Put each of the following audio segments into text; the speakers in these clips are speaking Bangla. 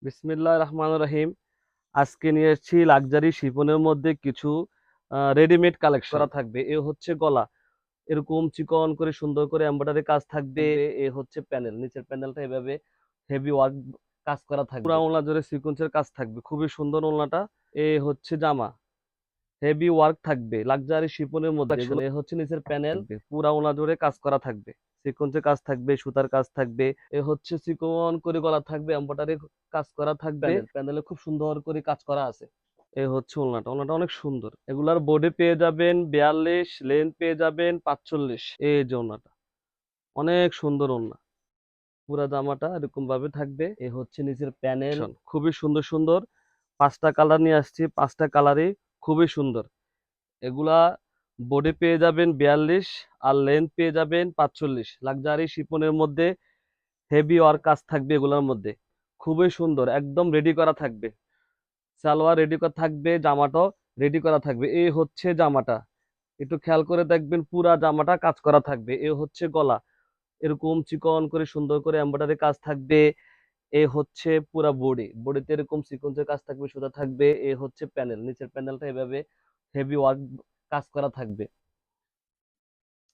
বিসমিল্লাহির রহমানির রহিম। আজকে নিয়ে এসেছি লাক্সারি শিফনের মধ্যে কিছু রেডিমেড কালেকশন করা থাকবে। এ হচ্ছে গলা, এরকম চিকন করে সুন্দর করে এমব্রয়ডারি কাজ থাকবে। এ হচ্ছে প্যানেল, নিচের প্যানেলটা এভাবে হেভি ওয়ার্ক কাজ করা থাকবে। পুরা ওড়না জুড়ে সিকোয়েন্সের কাজ থাকবে, খুবই সুন্দর ওড়নাটা। এ হচ্ছে জামা, হেভি ওয়ার্ক থাকবে লাক্সারি শিফনের মধ্যে। এ হচ্ছে নিচের প্যানেল, পুরা ওড়না জুড়ে কাজ করা থাকবে, সিকোয়েন্সের কাজ থাকবে, সুতার কাজ থাকবে। এ হচ্ছে চিকন করে গলা থাকবে, এমব্রয়ডারি কাজ করা থাকবে। প্যানেলে খুব সুন্দর করে কাজ করা আছে। এই হচ্ছে ওড়নাটা, ওড়নাটা অনেক সুন্দর। এগুলার বডি পেয়ে যাবেন 42, লেন্থ পেয়ে যাবেন 45। এই যে ওড়নাটা অনেক সুন্দর ওড়না, পুরা জামাটা এরকম ভাবে থাকবে। এ হচ্ছে নিচের প্যানেল, খুবই সুন্দর সুন্দর। 5টা কালার নিয়ে আসছি, 5টা কালারই খুবই সুন্দর। এগুলা বডি পেয়ে যাবেন 42 আর লেন্থ পেয়ে যাবেন 45। লাক্সারি শিপনের মধ্যে হেভি ওয়ার্ক কাজ থাকবে এগুলোর মধ্যে, খুবই সুন্দর, একদম রেডি করা থাকবে। সালোয়ার রেডি করা থাকবে, জামাটাও রেডি করা থাকবে। এই হচ্ছে জামাটা, একটু খেয়াল করে দেখবেন, পুরা জামাটা কাজ করা থাকবে। এ হচ্ছে গলা, এরকম চিকন করে সুন্দর করে এমব্রয়ডারি কাজ থাকবে। এ হচ্ছে পুরা বডি, বডিতে এরকম সিকোয়েন্সের কাজ থাকবে, সুতা থাকবে। এ হচ্ছে প্যানেল, নিচের প্যানেলটা এভাবে হেভি ওয়ার্ক কাজ করা থাকবে।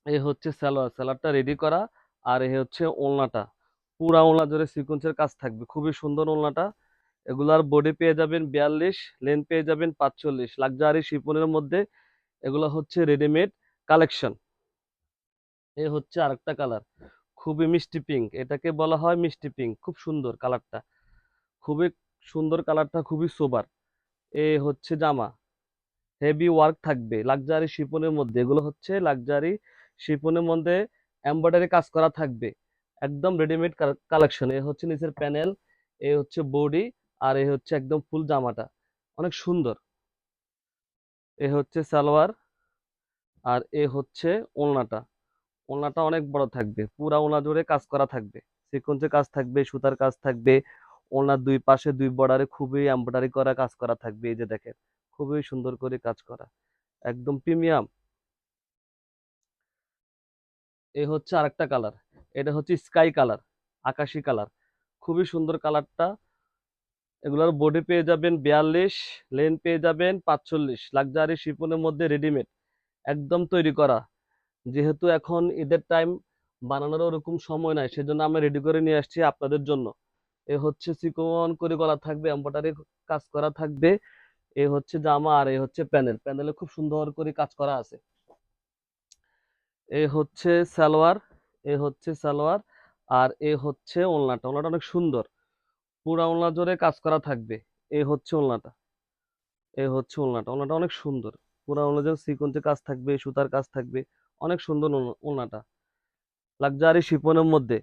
এ হচ্ছে সালোয়ার, সালোয়ারটা রেডি করা। আর এ হচ্ছে ওড়নাটা, পুরা ওড়না জুড়ে সিকোয়েন্সের কাজ থাকবে, খুবই সুন্দর ওড়নাটা। এগুলার বডি পেয়ে যাবেন 42, লেন্থ পেয়ে যাবেন 45। লাক্সারি শিফনের মধ্যে এগুলো হচ্ছে রেডিমেড কালেকশন। এ হচ্ছে আরেকটা কালার, খুবই মিষ্টি পিঙ্ক, এটাকে বলা হয় মিষ্টি পিঙ্ক। খুব সুন্দর কালারটা, খুবই সুন্দর কালারটা, খুবই সোবার। এ হচ্ছে জামা, হেভি ওয়ার্ক থাকবে লাক্সারি শিফনের মধ্যে। এগুলো হচ্ছে লাক্সারি শিফনের মধ্যে এমব্রয়ডারি কাজ করা থাকবে, একদম রেডিমেড কালেকশন। এ হচ্ছে নিচের প্যানেল, এ হচ্ছে বডি, আর এ হচ্ছে একদম ফুল জামাটা অনেক সুন্দর। এ হচ্ছে সালোয়ার, আর এ হচ্ছে ওড়নাটা। ওড়নাটা অনেক বড় থাকবে, পুরা ওড়না জুড়ে কাজ করা থাকবে, সিকোয়েন্সের কাজ থাকবে, সুতার কাজ থাকবে। ওড়নার দুই পাশে দুই বর্ডারে খুবই এমব্রয়ডারি করা কাজ করা থাকবে। এই যে দেখেন, খুবই সুন্দর করে কাজ করা, একদম প্রিমিয়াম। এ হচ্ছে আরেকটা কালার, এটা হচ্ছে স্কাই কালার, আকাশি কালার, খুবই সুন্দর কালারটা। এগুলোর বডি পেয়ে যাবেন 42, লেন্থ পেয়ে যাবেন 45। লাক্সারি শিফনের মধ্যে রেডিমেড, একদম তৈরি করা। যেহেতু এখন ঈদের টাইম, বানানোর ওরকম সময় নাই, সেজন্য আমরা রেডি করে নিয়ে আসছি আপনাদের জন্য। এ হচ্ছে চিকন করে গলা থাকবে, এমব্রয়ডারি কাজ করা থাকবে। এ হচ্ছে জামা, আর এ হচ্ছে প্যানেল, প্যানেলে খুব সুন্দর করে কাজ করা আছে। এ হচ্ছে সালোয়ার, এ হচ্ছে সালোয়ার, আর এ হচ্ছে ওড়নাটা। ওড়নাটা অনেক সুন্দর, পুরা ওড়না জুড়ে কাজ করা থাকবে। এ হচ্ছে ওড়নাটা, এ হচ্ছে ওড়নাটা। ওড়নাটা অনেক সুন্দর, পুরা ওড়না জুড়ে সিকোয়েন্সের কাজ থাকবে, সুতার কাজ থাকবে, অনেক সুন্দর ওড়নাটা লাক্সারি শিফনের মধ্যে।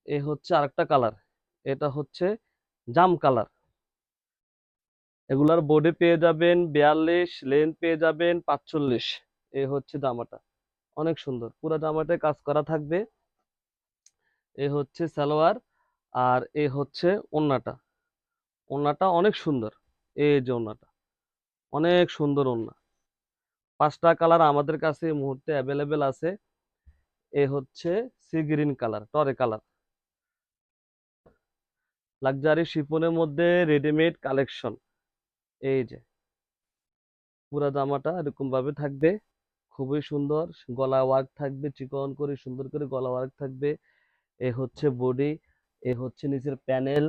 এ হচ্ছে আরেকটা কালার, এটা হচ্ছে জাম কালার। এগুলার বডি পেয়ে যাবেন 42, লেন্থ পেয়ে যাবেন 45। এ হচ্ছে জামাটা, অনেক সুন্দর, পুরা জামাটায় কাজ করা থাকবে। এ হচ্ছে সালোয়ার, আর এ হচ্ছে ওড়নাটা। ওড়নাটা অনেক সুন্দর, এই যে ওড়নাটা অনেক সুন্দর ওড়না। 5টা কালার আমাদের কাছে এই মুহূর্তে অ্যাভেলেবেল আছে। এ হচ্ছে সি গ্রিন কালার, টরে কালার, লাক্সারি শিফনের মধ্যে রেডিমেড কালেকশন। এই যে পুরা জামাটা এরকম ভাবে থাকবে, খুবই সুন্দর। গলা ওয়ার্ক থাকবে, চিকন করে সুন্দর করে গলা ওয়ার্ক থাকবে। এ হচ্ছে বডি, এ হচ্ছে নিচের প্যানেল,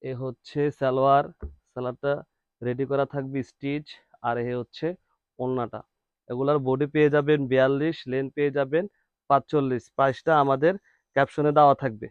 এ হচ্ছে সালোয়ার, সালোয়ারটা রেডি করা থাকবে স্টিচ। আর এ হচ্ছে ওড়নাটা। এগুলার বডি পেয়ে যাবেন 42, লেন্থ পেয়ে যাবেন 45। প্রাইসটা আমাদের ক্যাপশনে দেওয়া থাকবে।